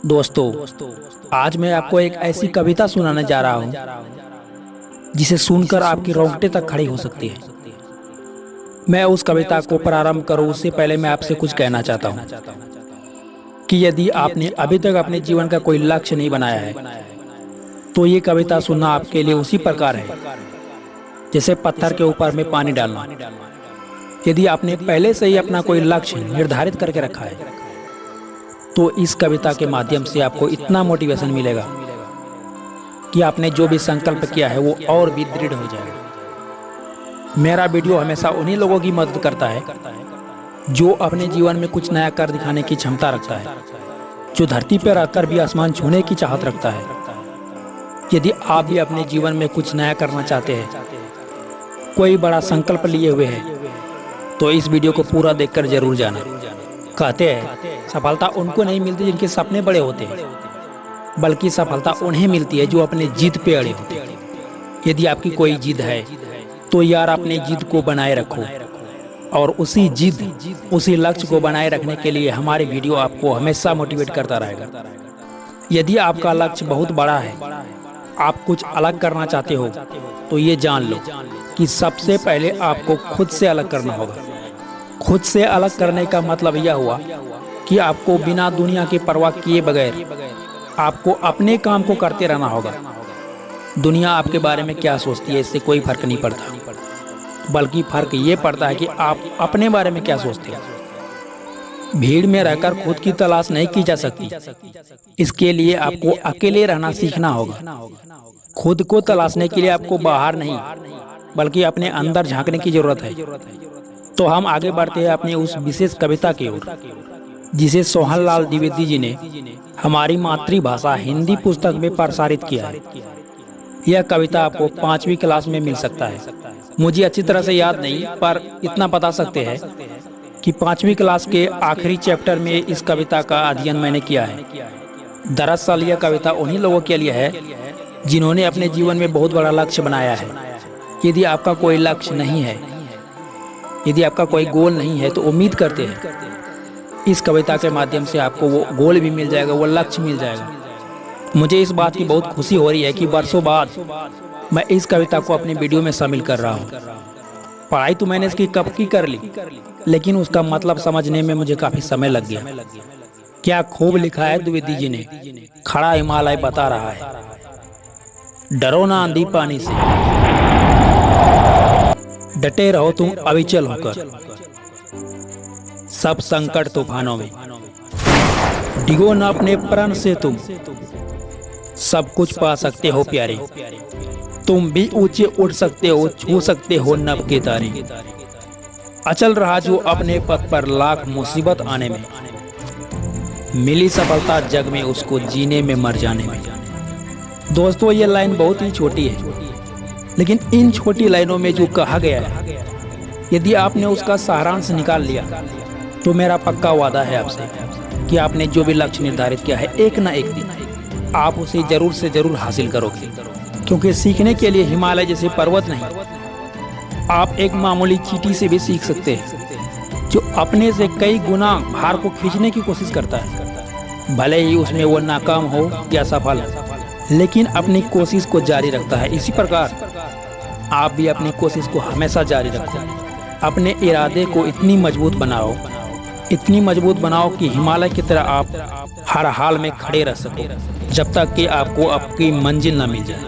दोस्तों, आज मैं आपको एक ऐसी कविता सुनाने जा रहा हूँ जिसे सुनकर आपकी रोंगटे तक खड़ी हो सकती है। मैं उस कविता को प्रारंभ करूँ उससे पहले मैं आपसे कुछ कहना चाहता हूँ कि यदि आपने अभी तक अपने जीवन का कोई लक्ष्य नहीं बनाया है तो ये कविता सुनना आपके लिए उसी प्रकार है जैसे पत्थर के ऊपर में पानी डालना। यदि आपने पहले से ही अपना कोई लक्ष्य निर्धारित करके रखा है तो इस कविता के माध्यम से आपको इतना मोटिवेशन मिलेगा कि आपने जो भी संकल्प किया है वो और भी दृढ़ हो जाएगा। मेरा वीडियो हमेशा उन्हीं लोगों की मदद करता है जो अपने जीवन में कुछ नया कर दिखाने की क्षमता रखता है, जो धरती पर रहकर भी आसमान छूने की चाहत रखता है। यदि आप भी अपने जीवन में कुछ नया करना चाहते हैं, कोई बड़ा संकल्प लिए हुए हैं, तो इस वीडियो को पूरा देखकर जरूर जाना। कहते हैं सफलता उनको नहीं मिलती जिनके सपने बड़े होते हैं, बल्कि सफलता उन्हें मिलती है जो अपने जिद पे अड़े होते हैं। यदि आपकी कोई जिद है तो यार अपने जिद को बनाए रखो, और उसी लक्ष्य को बनाए रखने के लिए हमारे वीडियो आपको हमेशा मोटिवेट करता रहेगा। यदि आपका लक्ष्य बहुत बड़ा है, आप कुछ अलग करना चाहते हो, तो ये जान लो कि सबसे पहले आपको खुद से अलग करना होगा। खुद से अलग करने का मतलब यह हुआ कि आपको बिना दुनिया की परवाह किए बगैर आपको अपने काम को करते रहना होगा। दुनिया आपके बारे में क्या सोचती है इससे कोई फर्क नहीं पड़ता, बल्कि फर्क ये पड़ता है कि आप अपने बारे में क्या सोचते हैं। भीड़ में रहकर खुद की तलाश नहीं की जा सकती, इसके लिए आपको अकेले रहना सीखना होगा। खुद को तलाशने के लिए आपको बाहर नहीं बल्कि अपने अंदर झांकने की जरूरत है। तो हम आगे बढ़ते हैं अपनी उस विशेष कविता की ओर जिसे सोहनलाल द्विवेदी जी ने हमारी मातृभाषा हिंदी पुस्तक में प्रसारित किया है। यह कविता आपको 5वीं क्लास में मिल सकता है। मुझे अच्छी तरह से याद नहीं, पर इतना बता सकते हैं कि 5वीं क्लास के आखिरी चैप्टर में इस कविता का अध्ययन मैंने किया है। दरअसल यह कविता उन्हीं लोगों के लिए है जिन्होंने अपने जीवन में बहुत बड़ा लक्ष्य बनाया है। यदि आपका कोई लक्ष्य नहीं है, यदि आपका कोई गोल नहीं है, तो उम्मीद करते हैं इस कविता के माध्यम से आपको वो गोल भी मिल जाएगा, वो लक्ष्य मिल जाएगा। मुझे इस बात की बहुत खुशी हो रही है कि वर्षों बाद मैं इस कविता को अपने वीडियो में शामिल कर रहा हूँ। पढ़ाई तो मैंने इसकी कब की कर ली, लेकिन उसका मतलब समझने में मुझे काफी समय लग गया। क्या खूब लिखा है द्विवेदी जी ने। खड़ा हिमालय बता रहा है, डरो ना आंधी पानी से, डटे रहो तुम अविचल होकर सब संकट तूफानों में, डिगो न अपने प्रण से तुम सब कुछ पा सकते हो प्यारे। तुम भी ऊंचे उठ सकते हो, छू सकते हो नभ के तारे। अचल रहा जो अपने पथ पर लाख मुसीबत आने में, मिली सफलता जग में उसको जीने में मर जाने में। दोस्तों, ये लाइन बहुत ही छोटी है, लेकिन इन छोटी लाइनों में जो कहा गया है, यदि आपने उसका सारांश निकाल लिया तो मेरा पक्का वादा है आपसे कि आपने जो भी लक्ष्य निर्धारित किया है, एक ना एक दिन आप उसे जरूर से जरूर हासिल करोगे। क्योंकि सीखने के लिए हिमालय जैसे पर्वत नहीं, आप एक मामूली चींटी से भी सीख सकते हैं जो अपने से कई गुना भार को खींचने की कोशिश करता है। भले ही उसमें वो नाकाम हो या सफल, लेकिन अपनी कोशिश को जारी रखता है। इसी प्रकार आप भी अपनी कोशिश को हमेशा जारी रखो। अपने इरादे को इतनी मजबूत बनाओ कि हिमालय की तरह आप हर हाल में खड़े रह सको, जब तक कि आपको आपकी मंजिल न मिल जाए।